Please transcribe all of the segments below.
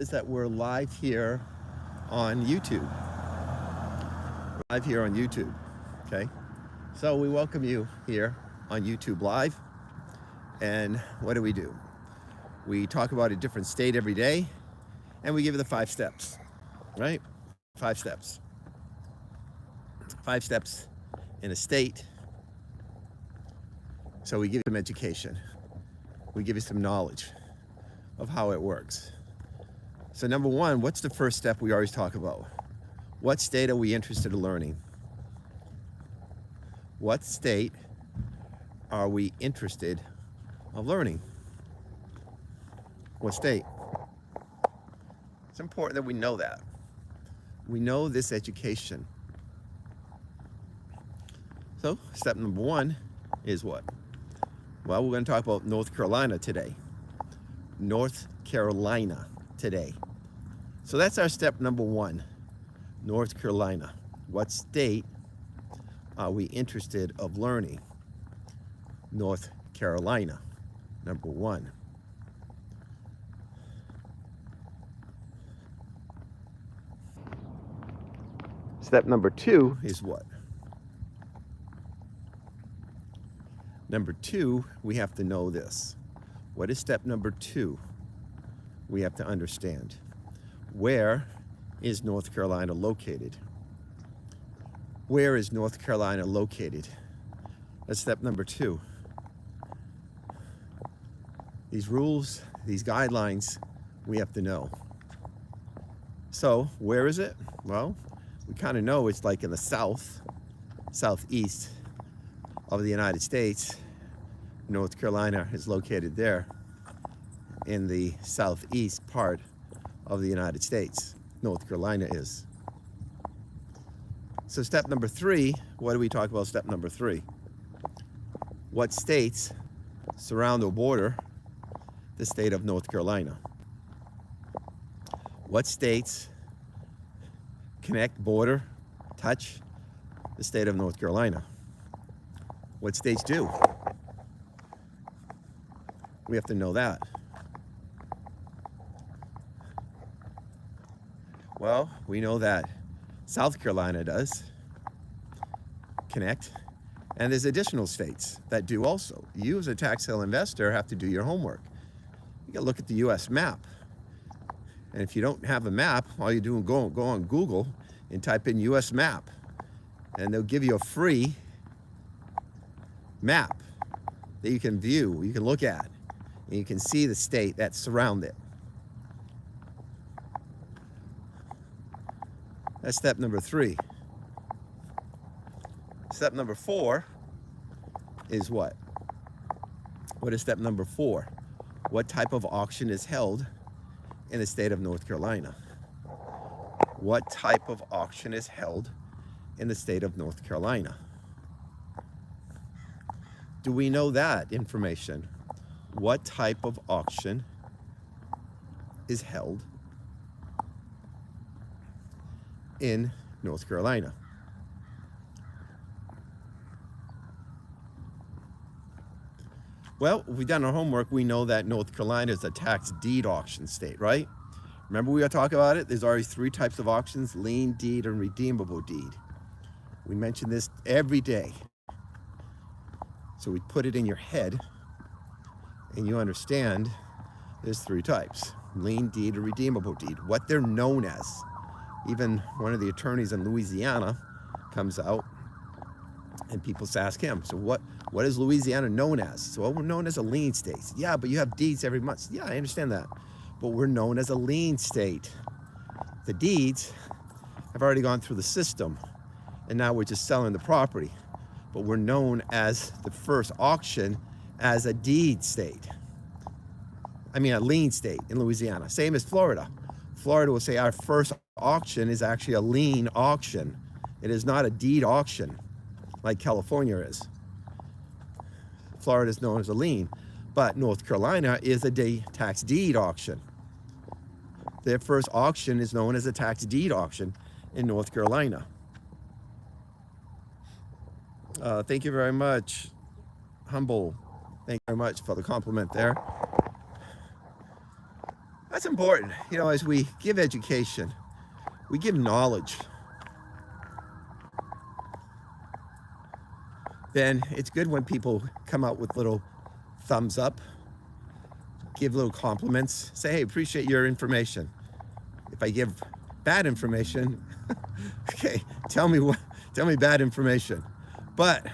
is that we're live here on YouTube. We're live here on YouTube. Okay. So we welcome you here on YouTube Live. And what do? We talk about a different state every day and we give you the 5 steps, right? 5 steps. 5 steps in a state. So we give you some education. We give you some knowledge of how it works. So number one, what's the first step we always talk about? What state are we interested in learning? What state are we interested in learning? What state? It's important that we know that. We know this education. So step number one is what? Well, we're going to talk about North Carolina today. North Carolina today. So that's our step number one, North Carolina. What state are we interested of learning? North Carolina, number one. Step number two is what? Number two, we have to know this. What is step number two? We have to understand. Where is North Carolina located? Where is North Carolina located? That's step number two. These rules, these guidelines, we have to know. So, where is it? Well, we kind of know it's like in the southeast of the United States. North Carolina is located there in the southeast part of the United States. North Carolina is. So step number three, what do we talk about step number three? What states surround or border the state of North Carolina? What states connect, border, touch the state of North Carolina? What states do? We have to know that. Well, we know that South Carolina does connect, and there's additional states that do also. You as a tax sale investor have to do your homework. You gotta look at the US map. And if you don't have a map, all you do is go on Google and type in US map, and they'll give you a free map that you can view, you can look at, and you can see the state that's surrounded. That's step number three. Step number four is what? What is step number four? What type of auction is held in the state of North Carolina? What type of auction is held in the state of North Carolina? Do we know that information? What type of auction is held in North Carolina? Well, if we've done our homework, we know that North Carolina is a tax deed auction state, right? Remember we were talking about it? There's always 3 types of auctions: lien deed and redeemable deed. We mention this every day. So we put it in your head and you understand there's 3 types: lien deed or redeemable deed, what they're known as. Even one of the attorneys in Louisiana comes out and people ask him, so what is Louisiana known as? So, well, we're known as a lien state. Yeah, but you have deeds every month. Yeah, I understand that. But we're known as a lien state. The deeds have already gone through the system and now we're just selling the property. But we're known as the first auction as a deed state. I mean, a lien state in Louisiana. Same as Florida. Florida will say our first auction is actually a lien auction. It is not a deed auction like California is. Florida is known as a lien, but North Carolina is a tax deed auction. Their first auction is known as a tax deed auction in North Carolina. Thank you very much, Humble. Thank you very much for the compliment there. That's important. You know, as we give education, we give knowledge. Then it's good when people come out with little thumbs up, give little compliments, say, hey, appreciate your information. If I give bad information, okay, tell me bad information. But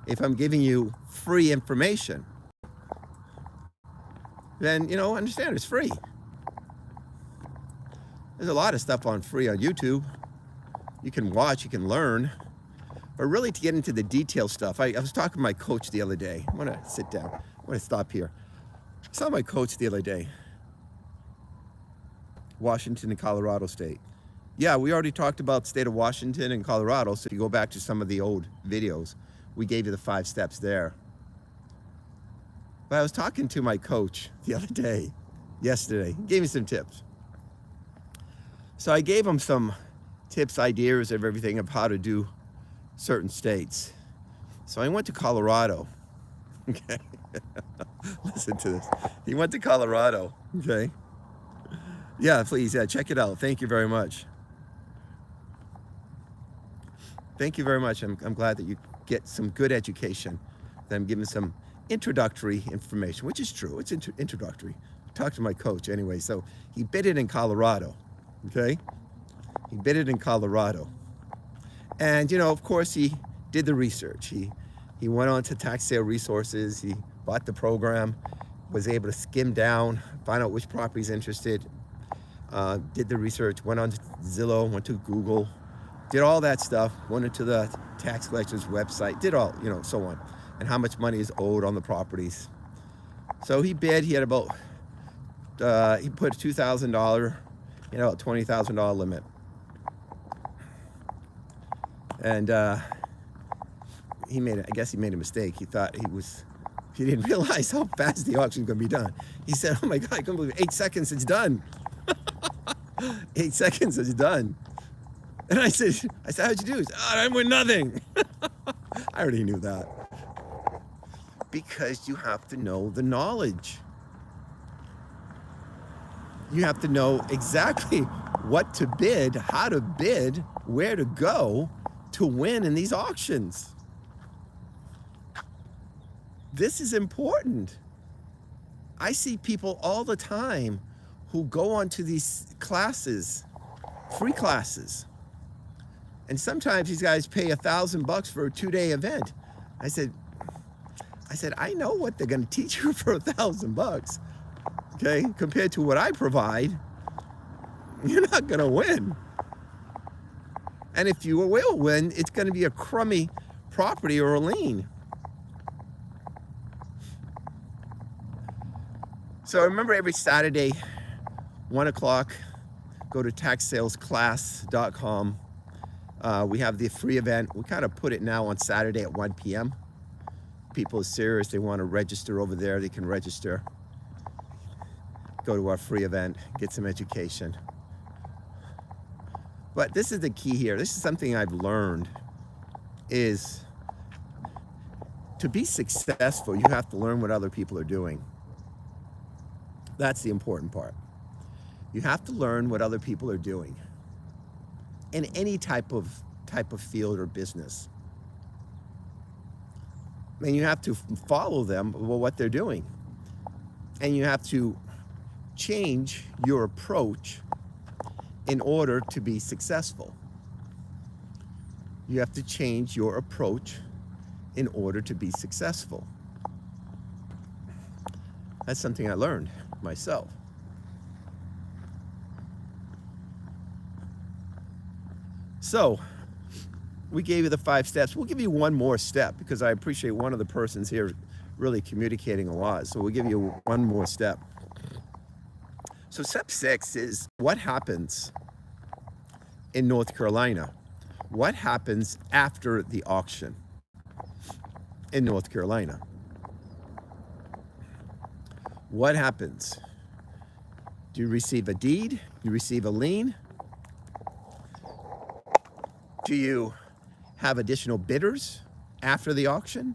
if I'm giving you free information, then, you know, understand it's free. There's a lot of stuff on free on YouTube. You can watch, you can learn. But really, to get into the detail stuff, I was talking to my coach the other day. I'm gonna sit down. I'm gonna stop here. I saw my coach the other day. Washington and Colorado State. Yeah, we already talked about the state of Washington and Colorado. So if you go back to some of the old videos, we gave you the 5 steps there. But I was talking to my coach the other day, yesterday. He gave me some tips. So I gave him some tips, ideas of everything of how to do certain states. So I went to Colorado. Okay. Listen to this. He went to Colorado. Okay. Yeah, please. Yeah, check it out. Thank you very much. Thank you very much. I'm glad that you get some good education. That I'm giving some introductory information, which is true. It's introductory. Talk to my coach anyway. So he bid it in Colorado. Okay. He bid it in Colorado. And, you know, of course, he did the research. He went on to Tax Sale Resources. He bought the program, was able to skim down, find out which property he's interested, did the research, went on to Zillow, went to Google, did all that stuff, went into the tax collector's website, did all, you know, so on, and how much money is owed on the properties. So he bid. He had about, he put a $2,000, you know, a $20,000 limit. And he made, I guess he made a mistake. He thought he didn't realize how fast the auction was going to be done. He said, oh my God, I can't believe it. 8 seconds, it's done. 8 seconds, it's done. And I said, how'd you do? He said, oh, I win nothing. I already knew that. Because you have to know the knowledge. You have to know exactly what to bid, how to bid, where to go to win in these auctions. This is important. I see people all the time who go onto these classes, free classes. And sometimes these guys pay $1,000 for a 2-day event. I said, I know what they're going to teach you for $1,000. Okay, compared to what I provide, you're not going to win. And if you will win, it's going to be a crummy property or a lien. So I remember every Saturday, 1 o'clock, go to taxsalesclass.com. We have the free event. We kind of put it now on Saturday at 1 p.m. People are serious, they want to register over there, they can register. Go to our free event, get some education. But this is the key here. This is something I've learned, is to be successful, you have to learn what other people are doing. That's the important part. You have to learn what other people are doing in any type of field or business. And you have to follow them, well, what they're doing. And you have to change your approach in order to be successful. You have to change your approach in order to be successful. That's something I learned myself. So, we gave you the 5 steps. We'll give you one more step because I appreciate one of the persons here really communicating a lot. So we'll give you one more step. So step 6 is what happens in North Carolina. What happens after the auction in North Carolina? What happens? Do you receive a deed? Do you receive a lien? Do you have additional bidders after the auction?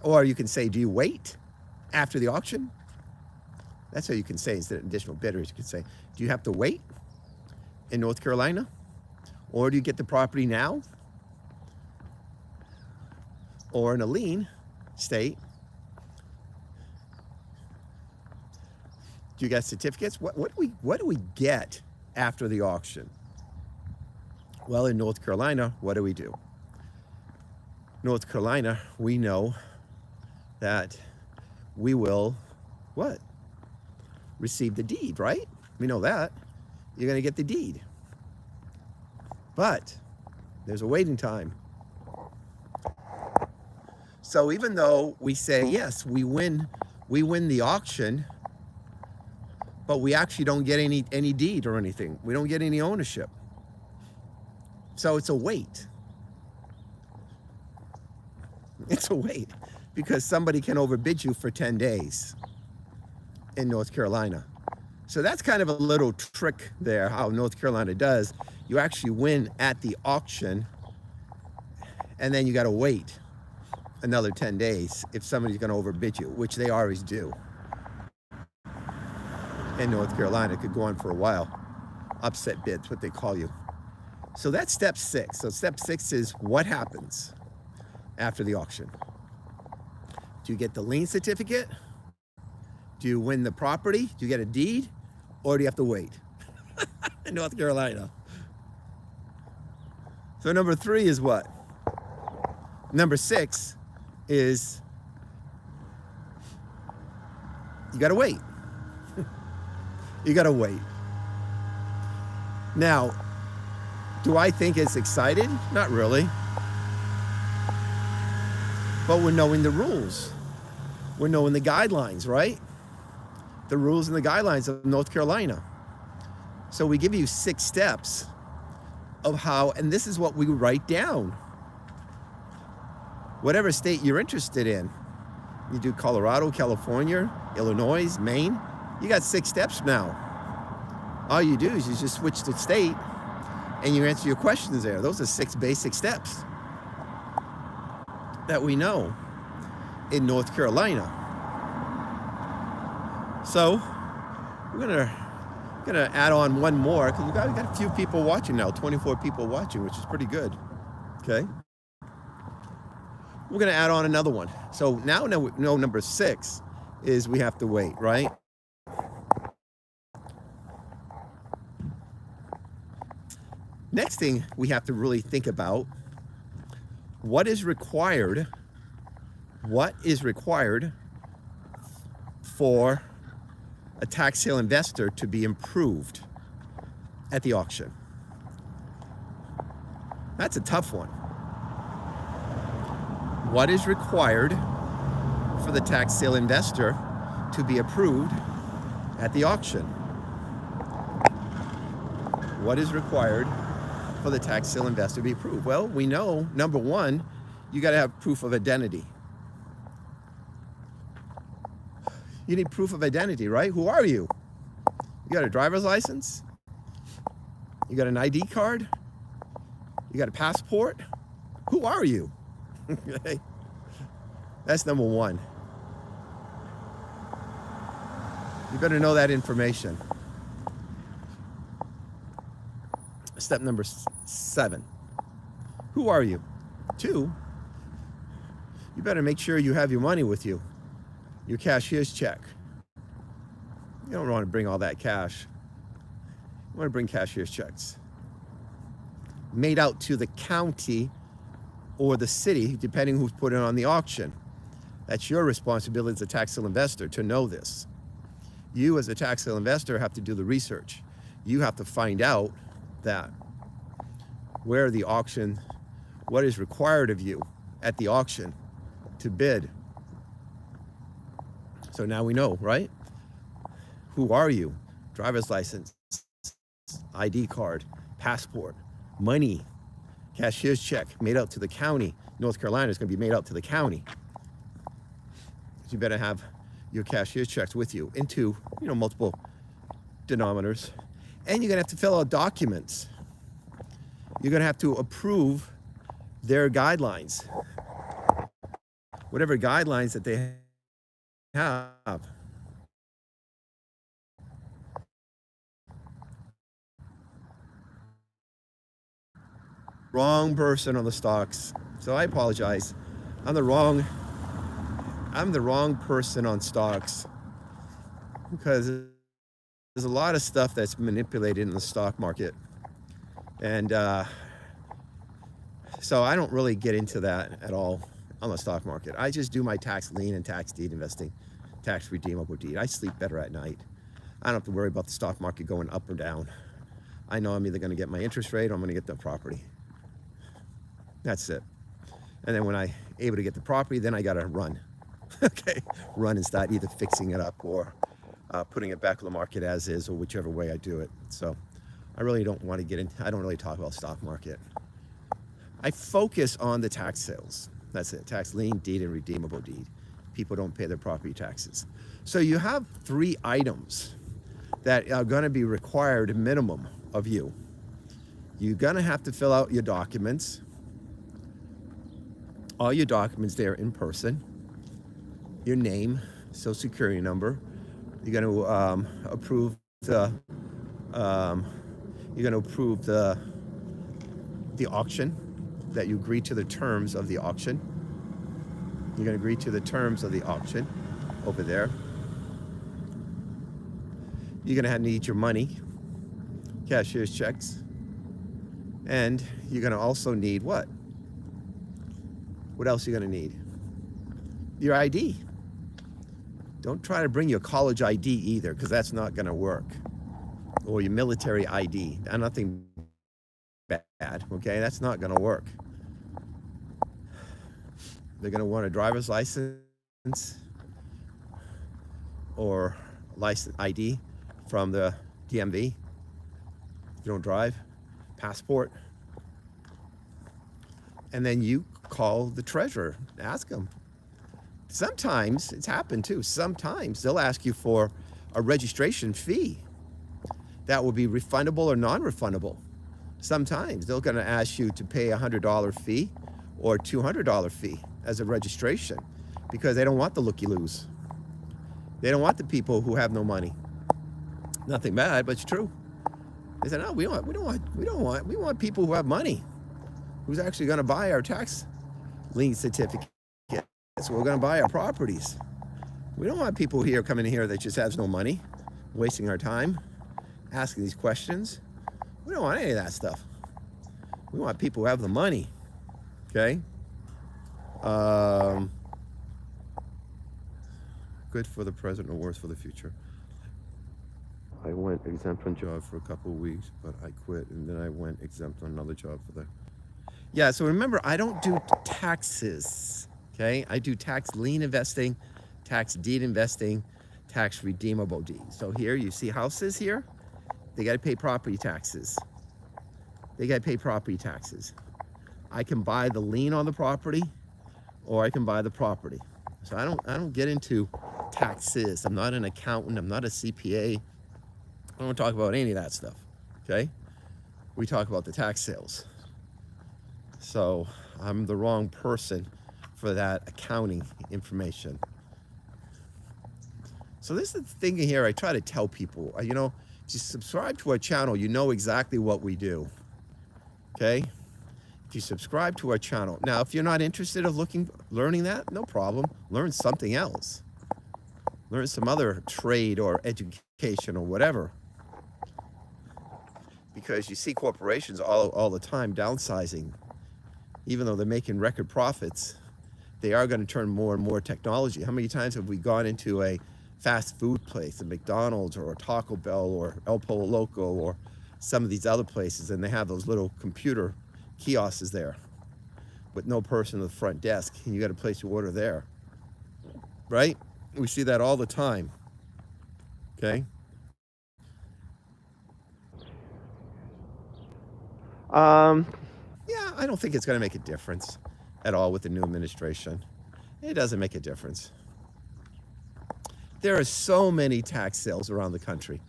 Or you can say, do you wait after the auction? That's how you can say, instead of additional bidders, you can say, do you have to wait in North Carolina? Or do you get the property now? Or in a lien state, do you get certificates? What do we get after the auction? Well, in North Carolina, what do? North Carolina, we know that we will, what? Receive the deed, right? We know that. You're going to get the deed. But there's a waiting time. So even though we say, yes, we win the auction, but we actually don't get any deed or anything. We don't get any ownership. So it's a wait. It's a wait because somebody can overbid you for 10 days in North Carolina. So that's kind of a little trick there, how North Carolina does. You actually win at the auction, and then you got to wait another 10 days if somebody's going to overbid you, which they always do. In North Carolina, it could go on for a while. Upset bids, what they call you. So that's step 6. So step 6 is what happens after the auction. Do you get the lien certificate? Do you win the property? Do you get a deed? Or do you have to wait? In North Carolina. So number 3 is what? Number 6 is you gotta wait. You gotta wait. Now, do I think it's exciting? Not really. But we're knowing the rules. We're knowing the guidelines, right? The rules and the guidelines of North Carolina. So we give you 6 steps of how, and this is what we write down. Whatever state you're interested in. You do Colorado, California, Illinois, Maine. You got 6 steps now. All you do is you just switch the state and you answer your questions there. Those are 6 basic steps that we know in North Carolina. So we're gonna add on one more because we got a few people watching now, 24 people watching, which is pretty good. Okay. We're gonna add on another one. So now we know number 6 is we have to wait, right? Next thing we have to really think about, what is required for a tax sale investor to be improved at the auction? That's a tough one. What is required for the tax sale investor to be approved at the auction? What is required for the tax sale investor to be approved? Well, we know, number 1, you got to have proof of identity. You need proof of identity, right? Who are you? You got a driver's license? You got an ID card? You got a passport? Who are you? Okay. That's number 1. You better know that information. Step number 7. Who are you? 2, you better make sure you have your money with you. Your cashier's check. You don't want to bring all that cash. You want to bring cashier's checks. Made out to the county or the city, depending who's put it on the auction. That's your responsibility as a tax sale investor to know this. You as a tax sale investor have to do the research. You have to find out that where the auction, what is required of you at the auction to bid. So now we know, right? Who are you? Driver's license, ID card, passport, money, cashier's check made out to the county. North Carolina is going to be made out to the county. You better have your cashier's checks with you into, multiple denominators. And you're going to have to fill out documents. You're going to have to approve their guidelines. whatever guidelines that they have. Wrong person on the stocks. So I apologize. I'm the wrong person on stocks, because there's a lot of stuff that's manipulated in the stock market. And so I don't really get into that at all on the stock market. I just do my tax lien and tax deed investing, tax redeemable deed. I sleep better at night. I don't have to worry about the stock market going up or down. I know I'm either going to get my interest rate or I'm going to get the property. That's it. And then when I'm able to get the property, then I got to run. Okay, run and start either fixing it up or putting it back on the market as is, or whichever way I do it. So I really don't want to get into, I don't really talk about stock market. I focus on the tax sales. That's it, tax lien, deed, and redeemable deed. People don't pay their property taxes. So you have 3 items that are going to be required minimum of you. You're going to have to fill out your documents, all your documents there in person, your name, social security number. You're going to approve the auction, that you agree to the terms of the auction. You're going to agree to the terms of the auction over there. You're going to need your money, cashier's checks, and you're going to also need what? What else are you going to need? Your ID. Don't try to bring your college ID either, because that's not going to work. Or your military ID. Nothing bad, okay? That's not going to work. They're going to want a driver's license or license ID from the DMV. If you don't drive, passport. And then you call the treasurer, ask them. Sometimes, it's happened too, sometimes they'll ask you for a registration fee that will be refundable or non-refundable. Sometimes they're going to ask you to pay a $100 fee or $200 fee as a registration, because they don't want the looky-loos. They don't want the people who have no money. Nothing bad, but it's true. They said, no, we want people who have money, who's actually going to buy our tax lien certificate. So we're going to buy our properties. We don't want people here coming in here that just has no money, wasting our time, asking these questions. We don't want any of that stuff. We want people who have the money, okay? Good for the present or worse for the future. I went exempt on job for a couple of weeks, but I quit, and then I went exempt on another job for the... Yeah, so remember, I don't do taxes, okay? I do tax lien investing, tax deed investing, tax redeemable deeds. So here, you see houses here? They got to pay property taxes. They got to pay property taxes. I can buy the lien on the property, or I can buy the property. So I don't get into taxes. I'm not an accountant. I'm not a CPA. I don't talk about any of that stuff, okay? We talk about the tax sales. So I'm the wrong person for that accounting information. So this is the thing here I try to tell people, you know, just subscribe to our channel, you know exactly what we do, okay? If you subscribe to our channel. Now, if you're not interested in learning that, no problem. Learn something else. Learn some other trade or education or whatever. Because you see corporations all the time downsizing. Even though they're making record profits, they are going to turn more and more technology. How many times have we gone into a fast food place, a McDonald's or a Taco Bell or El Pollo Loco or some of these other places, and they have those little computer kiosks there with no person at the front desk, and you got to place your order there, right? We see that all the time, okay? Yeah, I don't think it's going to make a difference at all with the new administration. It doesn't make a difference. There are so many tax sales around the country.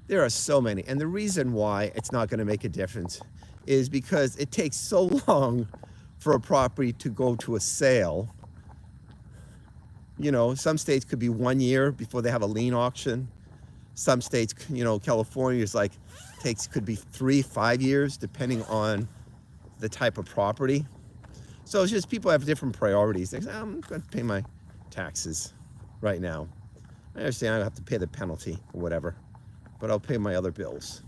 There are so many. And the reason why it's not going to make a difference is because it takes so long for a property to go to a sale, you know, some states could be 1 year before they have a lien auction. Some states, you know, California is like, could be 3-5 years, depending on the type of property. So it's just people have different priorities. They say, I'm going to pay my taxes right now. I understand I have to pay the penalty or whatever, but I'll pay my other bills.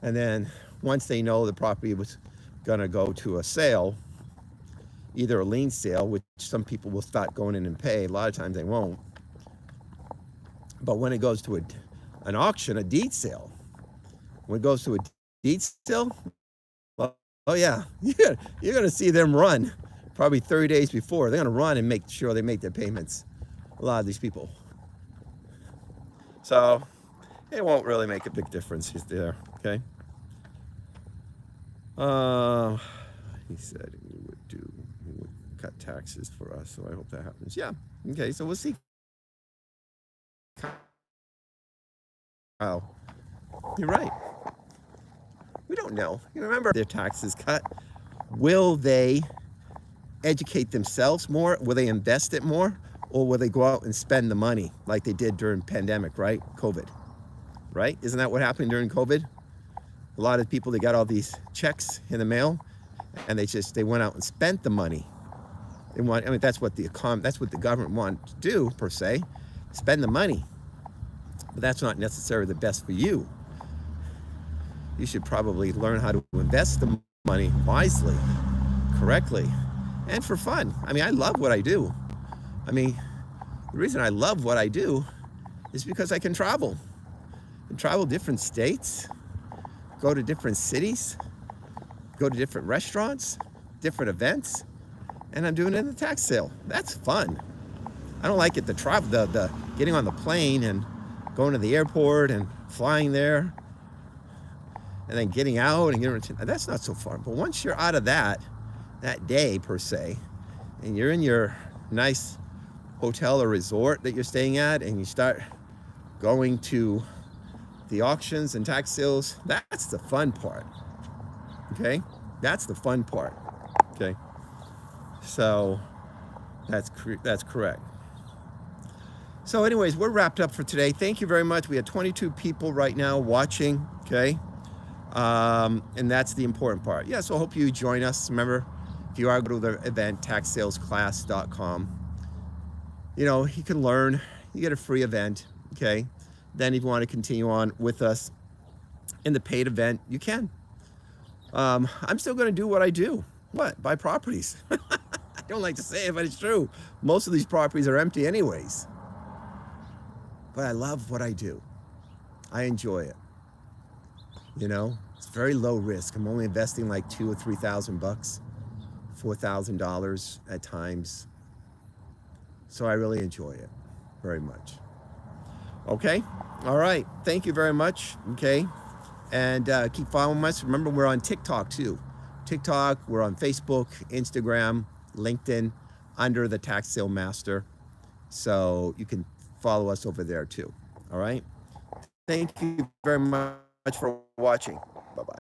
And then once they know the property was going to go to a sale, either a lien sale, which some people will start going in and pay, a lot of times they won't. But when it goes to an auction, a deed sale, when it goes to a deed sale, well, oh yeah, you're going to see them run probably 30 days before. They're going to run and make sure they make their payments, a lot of these people. So it won't really make a big difference there, okay? He said he would cut taxes for us, so I hope that happens. Yeah, okay, so we'll see. Oh, you're right. We don't know. You remember their taxes cut. Will they educate themselves more? Will they invest it more? Or will they go out and spend the money like they did during pandemic, right? COVID, right? Isn't that what happened during COVID? A lot of people, they got all these checks in the mail and they went out and spent the money. That's what the government wanted to do, per se, spend the money. But that's not necessarily the best for you. You should probably learn how to invest the money wisely, correctly, and for fun. I mean, I love what I do. I mean, the reason I love what I do is because I can travel. Different states, go to different cities, go to different restaurants, different events, and I'm doing it in the tax sale. That's fun. I don't like it, the getting on the plane and going to the airport and flying there and then getting out and that's not so fun. But once you're out of that day per se, and you're in your nice hotel or resort that you're staying at, and you start going to the auctions and tax sales, that's the fun part, okay? That's the fun part, okay? So that's correct. So anyways, we're wrapped up for today. Thank you very much. We had 22 people right now watching, okay? And that's the important part. Yeah, so I hope you join us. Remember, if you are going to the event, taxsalesclass.com, you know, you can learn, you get a free event, okay? Then if you want to continue on with us in the paid event, you can. I'm still going to do what I do. What? Buy properties. I don't like to say it, but it's true. Most of these properties are empty anyways. But I love what I do. I enjoy it. You know, it's very low risk. I'm only investing like $2,000 or $3,000, $4,000 at times. So I really enjoy it very much. Okay. All right. Thank you very much. Okay. And keep following us. Remember, we're on TikTok too. TikTok, we're on Facebook, Instagram, LinkedIn, under the Tax Sale Master. So you can follow us over there too. All right. Thank you very much for watching.